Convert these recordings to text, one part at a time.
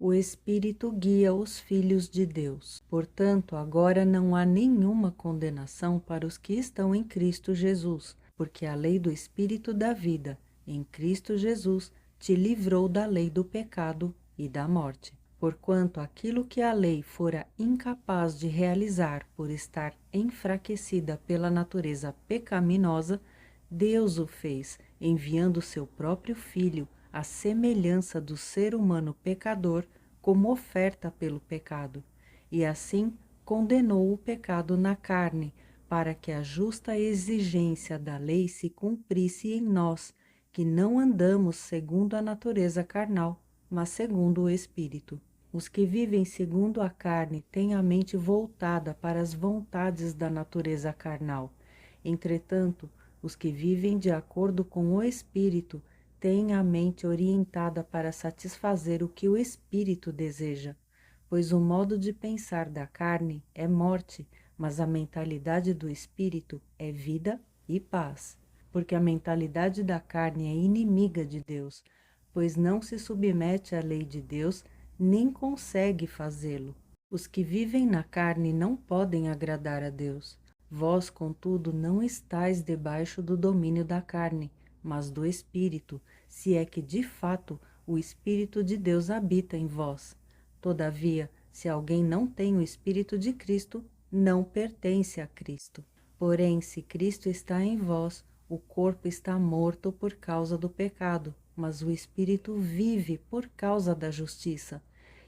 O Espírito guia os filhos de Deus. Portanto, agora não há nenhuma condenação para os que estão em Cristo Jesus, porque a lei do Espírito da vida, em Cristo Jesus, te livrou da lei do pecado e da morte. Porquanto aquilo que a lei fora incapaz de realizar por estar enfraquecida pela natureza pecaminosa, Deus o fez, enviando seu próprio Filho, à semelhança do ser humano pecador, como oferta pelo pecado, e assim condenou o pecado na carne, para que a justa exigência da lei se cumprisse em nós, que não andamos segundo a natureza carnal, mas segundo o Espírito. Os que vivem segundo a carne têm a mente voltada para as vontades da natureza carnal. Entretanto, os que vivem de acordo com o Espírito têm a mente orientada para satisfazer o que o Espírito deseja, pois o modo de pensar da carne é morte, mas a mentalidade do Espírito é vida e paz. Porque a mentalidade da carne é inimiga de Deus, pois não se submete à lei de Deus, nem consegue fazê-lo. Os que vivem na carne não podem agradar a Deus. Vós, contudo, não estáis debaixo do domínio da carne, mas do Espírito, se é que de fato o Espírito de Deus habita em vós. Todavia, se alguém não tem o Espírito de Cristo, não pertence a Cristo. Porém, se Cristo está em vós, o corpo está morto por causa do pecado, mas o Espírito vive por causa da justiça.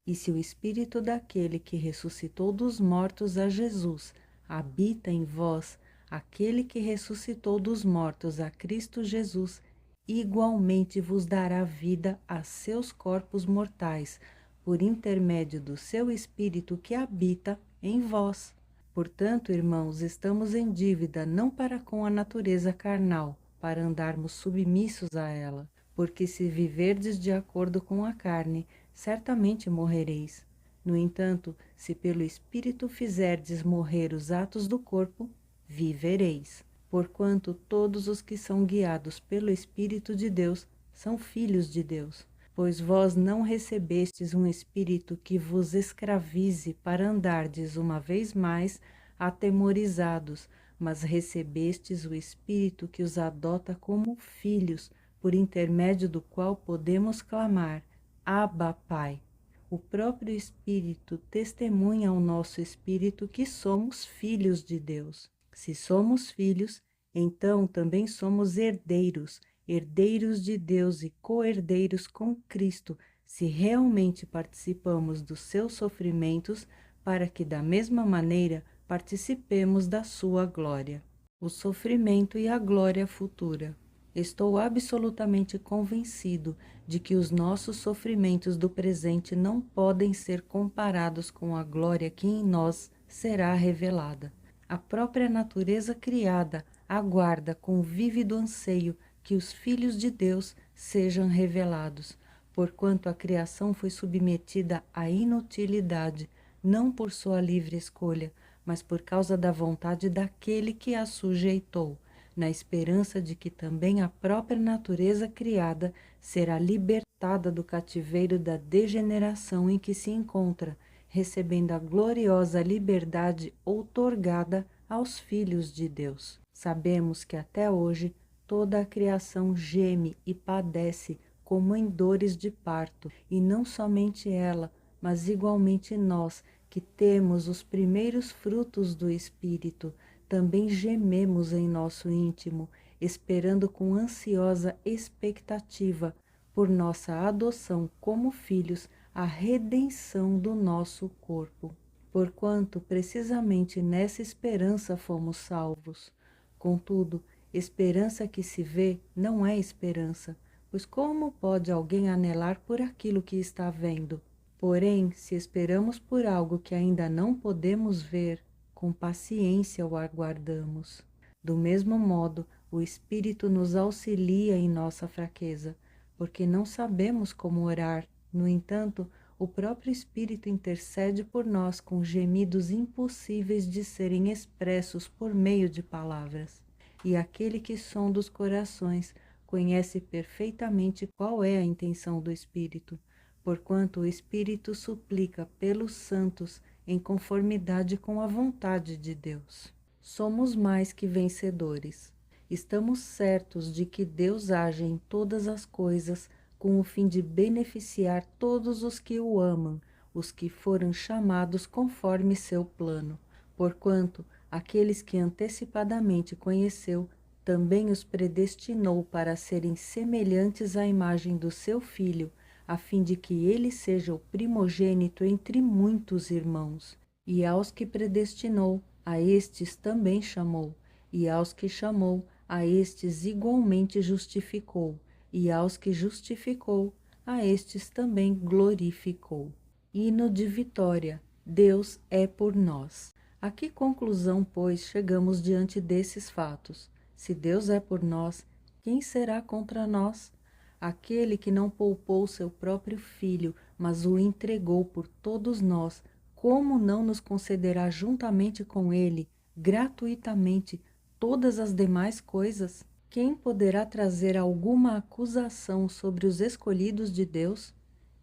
E se o Espírito daquele que ressuscitou dos mortos a Jesus habita em vós, aquele que ressuscitou dos mortos a Cristo Jesus, igualmente vos dará vida a seus corpos mortais, por intermédio do seu Espírito que habita em vós. Portanto, irmãos, estamos em dívida não para com a natureza carnal, para andarmos submissos a ela, porque se viverdes de acordo com a carne, certamente morrereis. No entanto, se pelo Espírito fizerdes morrer os atos do corpo, vivereis. Porquanto todos os que são guiados pelo Espírito de Deus são filhos de Deus. Pois vós não recebestes um espírito que vos escravize para andardes uma vez mais atemorizados, mas recebestes o Espírito que os adota como filhos, por intermédio do qual podemos clamar: Abba, Pai. O próprio Espírito testemunha ao nosso espírito que somos filhos de Deus. Se somos filhos, então também somos herdeiros, herdeiros de Deus e co-herdeiros com Cristo, se realmente participamos dos seus sofrimentos, para que da mesma maneira participemos da sua glória. O sofrimento e a glória futura. Estou absolutamente convencido de que os nossos sofrimentos do presente não podem ser comparados com a glória que em nós será revelada. A própria natureza criada aguarda com vívido anseio que os filhos de Deus sejam revelados, porquanto a criação foi submetida à inutilidade, não por sua livre escolha, mas por causa da vontade daquele que a sujeitou, na esperança de que também a própria natureza criada será libertada do cativeiro da degeneração em que se encontra, recebendo a gloriosa liberdade outorgada aos filhos de Deus. Sabemos que até hoje toda a criação geme e padece como em dores de parto, e não somente ela, mas igualmente nós, que temos os primeiros frutos do Espírito, também gememos em nosso íntimo, esperando com ansiosa expectativa por nossa adoção como filhos, a redenção do nosso corpo. Porquanto precisamente nessa esperança fomos salvos. Contudo, esperança que se vê não é esperança, pois como pode alguém anelar por aquilo que está vendo? Porém, se esperamos por algo que ainda não podemos ver, com paciência o aguardamos. Do mesmo modo, o Espírito nos auxilia em nossa fraqueza, porque não sabemos como orar. No entanto, o próprio Espírito intercede por nós com gemidos impossíveis de serem expressos por meio de palavras. E aquele que sonda os corações conhece perfeitamente qual é a intenção do Espírito, porquanto o Espírito suplica pelos santos em conformidade com a vontade de Deus. Somos mais que vencedores. Estamos certos de que Deus age em todas as coisas com o fim de beneficiar todos os que o amam, os que foram chamados conforme seu plano. Porquanto aqueles que antecipadamente conheceu, também os predestinou para serem semelhantes à imagem do seu Filho, a fim de que ele seja o primogênito entre muitos irmãos. E aos que predestinou, a estes também chamou, e aos que chamou, a estes igualmente justificou, e aos que justificou, a estes também glorificou. Hino de vitória, Deus é por nós. A que conclusão, pois, chegamos diante desses fatos? Se Deus é por nós, quem será contra nós? Aquele que não poupou seu próprio Filho, mas o entregou por todos nós, como não nos concederá juntamente com ele, gratuitamente, todas as demais coisas? Quem poderá trazer alguma acusação sobre os escolhidos de Deus?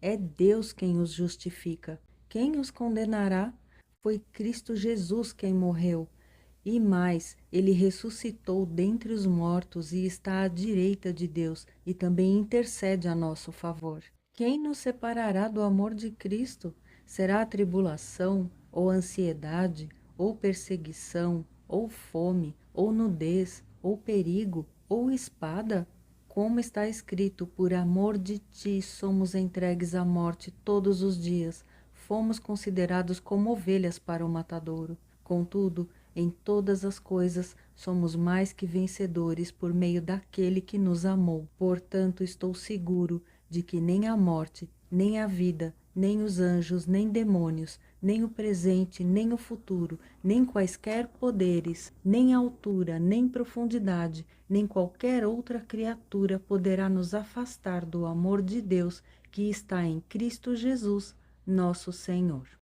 É Deus quem os justifica. Quem os condenará? Foi Cristo Jesus quem morreu. E mais, ele ressuscitou dentre os mortos e está à direita de Deus e também intercede a nosso favor. Quem nos separará do amor de Cristo? Será a tribulação, ou ansiedade, ou perseguição, ou fome, ou nudez, ou perigo, ou espada? Como está escrito, por amor de ti somos entregues à morte todos os dias, fomos considerados como ovelhas para o matadouro. Contudo, em todas as coisas somos mais que vencedores por meio daquele que nos amou. Portanto, estou seguro de que nem a morte, nem a vida, nem os anjos, nem demônios, nem o presente, nem o futuro, nem quaisquer poderes, nem altura, nem profundidade, nem qualquer outra criatura poderá nos afastar do amor de Deus que está em Cristo Jesus, nosso Senhor.